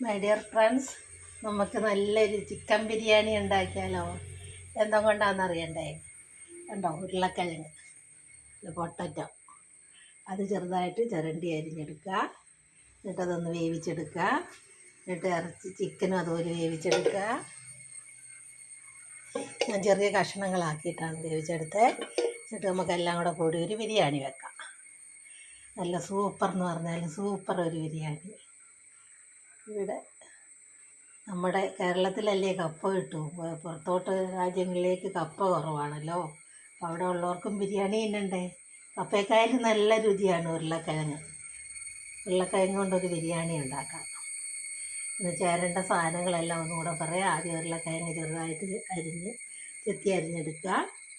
My dear friends, നമുക്ക് നല്ലൊരു chicken biryani ഉണ്ടാക്കിയാലോ? എന്താ കൊണ്ടാണെന്ന് അറിയണ്ടേ? കണ്ടോ, ഉരുളക്കിഴങ്ങ്, പൊട്ടറ്റോ, അത് ചെറുതായിട്ട് ചിരണ്ടി അരിഞ്ഞെടുക്കുക. എന്നിട്ടതൊന്ന് വേവിച്ചെടുക്കുക. എന്നിട്ട് ഇറച്ചി ചിക്കനും അതുപോലെ വേവിച്ചെടുക്കുക. ഞാൻ ചെറിയ കഷ്ണങ്ങളാക്കിയിട്ടാണ് വേവിച്ചെടുത്തത്. എന്നിട്ട് നമുക്കെല്ലാം കൂടെ കൂടി ഒരു ബിരിയാണി വെക്കാം. നല്ല സൂപ്പർ എന്ന് പറഞ്ഞാൽ സൂപ്പർ ഒരു ബിരിയാണി. ഇവിടെ നമ്മുടെ കേരളത്തിലല്ലേ കപ്പ കിട്ടൂ. പുറത്തോട്ട് രാജ്യങ്ങളിലേക്ക് കപ്പ കുറവാണല്ലോ. അപ്പോൾ അവിടെ ഉള്ളവർക്കും ബിരിയാണി തിന്നണ്ടേ. കപ്പയേക്കാളും നല്ല രുചിയാണ് ഉരുളക്കിഴങ്ങ് കൊണ്ടൊരു ബിരിയാണി ഉണ്ടാക്കാം. ഇന്ന് ചേരേണ്ട സാധനങ്ങളെല്ലാം ഒന്നുകൂടെ പറയാം. ആദ്യം ഉരുളക്കിഴങ്ങ് ചെറുതായിട്ട് അരിഞ്ഞെടുക്കുക.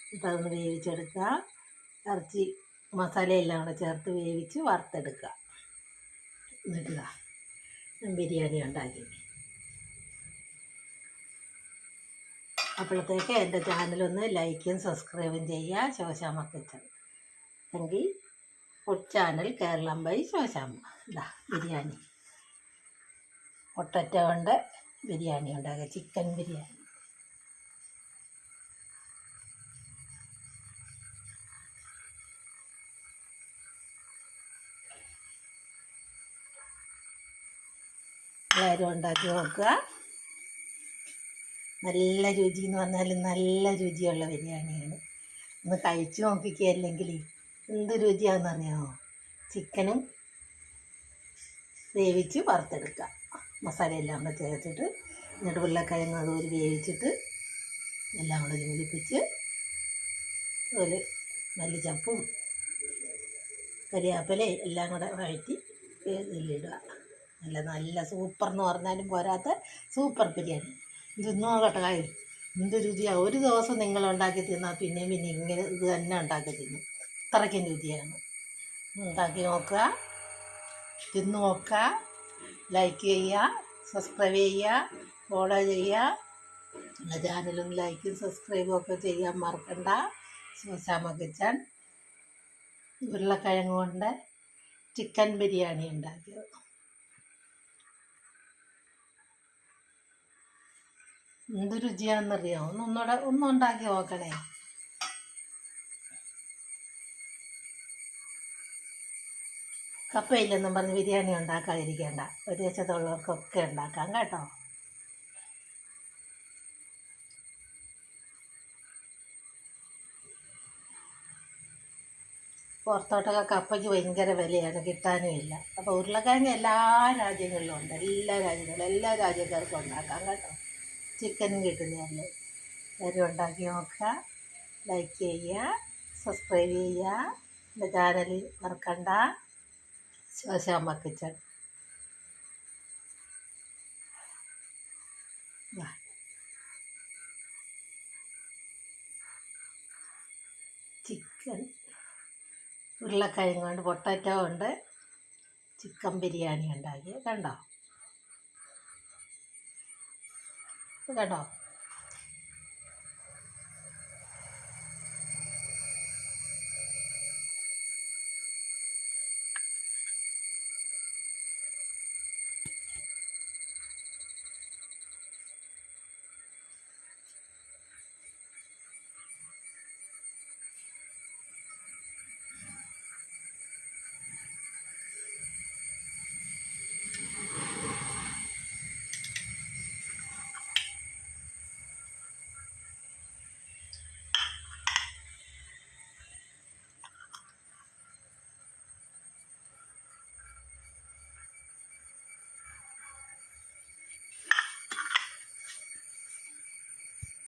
എന്നിട്ട് അതൊന്ന് വേവിച്ചെടുക്കുക. ഇറച്ചി മസാലയെല്ലാം കൂടെ ചേർത്ത് വേവിച്ച് വറുത്തെടുക്കുക. എന്നിട്ട് ബിരിയാണി ഉണ്ടാക്കി. അപ്പോഴത്തേക്ക് എൻ്റെ ചാനലൊന്ന് ലൈക്കും സബ്സ്ക്രൈബും ചെയ്യുക. ശോശാമ്മ കിച്ചൺ എങ്കിൽ food channel Keralam by Shoshamma. ഇതാ ബിരിയാണി, പൊട്ടറ്റോ കൊണ്ട് ബിരിയാണി ഉണ്ടാക്കുക, ചിക്കൻ ബിരിയാണി. എല്ലാവരും ഉണ്ടാക്കി നോക്കുക. നല്ല രുചി എന്ന് പറഞ്ഞാൽ നല്ല രുചിയുള്ള ബിരിയാണിയാണ്. ഒന്ന് കഴിച്ചു നോക്കിക്കുക. അല്ലെങ്കിൽ എന്ത് രുചിയാണെന്നറിയാമോ? ചിക്കനും വേവിച്ച് വറുത്തെടുക്കുക, മസാലയെല്ലാം കൂടെ ചേർത്തിട്ട്. എന്നിട്ട് ഉരുളക്കിഴങ്ങ് അതുപോലെ വേവിച്ചിട്ട് എല്ലാം കൂടെ യോജിപ്പിച്ച് അതുപോലെ മല്ലിച്ചപ്പും കരിയാപ്പിലയും എല്ലാം കൂടെ വഴറ്റി ഇതിലിടുക. നല്ല സൂപ്പർ എന്ന് പറഞ്ഞാലും പോരാത്ത സൂപ്പർ ബിരിയാണി. ഇത് നോക്കട്ടെ, എന്ത് രുചിയാണ്. ഒരു ദിവസം നിങ്ങൾ ഉണ്ടാക്കി തിന്നാൽ പിന്നെ ഇങ്ങനെ ഇത് തന്നെ ഉണ്ടാക്കി തിന്നും. അത്രയ്ക്കും രുചിയാണ്. ഉണ്ടാക്കി നോക്കുക, തിന്ന് നോക്കുക. ലൈക്ക് ചെയ്യുക, സബ്സ്ക്രൈബ് ചെയ്യുക, ഫോളോ ചെയ്യുക. എൻ്റെ ചാനലും ലൈക്കും സബ്സ്ക്രൈബും ഒക്കെ ചെയ്യാൻ മറക്കണ്ട. ശോശാമ്മ കിച്ചൺ ഉരുളക്കിഴങ്ങ് കൊണ്ട് ചിക്കൻ ബിരിയാണി ഉണ്ടാക്കിയത്. എന്ത് രുചിയാണെന്നറിയാമോ? ഒന്നും ഉണ്ടാക്കി നോക്കണേ. കപ്പയില്ലെന്നും പറഞ്ഞ് ബിരിയാണി ഉണ്ടാക്കാതിരിക്കേണ്ട. വിദേശത്തുള്ളവർക്കൊക്കെ ഉണ്ടാക്കാം കേട്ടോ. പുറത്തോട്ടൊക്കെ കപ്പയ്ക്ക് ഭയങ്കര വിലയാണ്, കിട്ടാനും ഇല്ല. അപ്പോൾ ഉരുളക്കിഴങ്ങ് എല്ലാ രാജ്യങ്ങളിലും ഉണ്ട്. എല്ലാ രാജ്യക്കാർക്കും ഉണ്ടാക്കാം കേട്ടോ. ചിക്കനും കിട്ടുന്നതല്ലേ. എല്ലാവരും ഉണ്ടാക്കി നോക്കുക, ലൈക്ക് ചെയ്യുക, സബ്സ്ക്രൈബ് ചെയ്യുക. എൻ്റെ ചാനൽ മറക്കണ്ട. ശോശാമ്മ കിച്ചൺ. ചിക്കൻ ഉരുളക്കിഴങ്ങ് കൊണ്ട് പൊട്ടാറ്റോ കൊണ്ട് ചിക്കൻ ബിരിയാണി ഉണ്ടാക്കി. കണ്ടോ?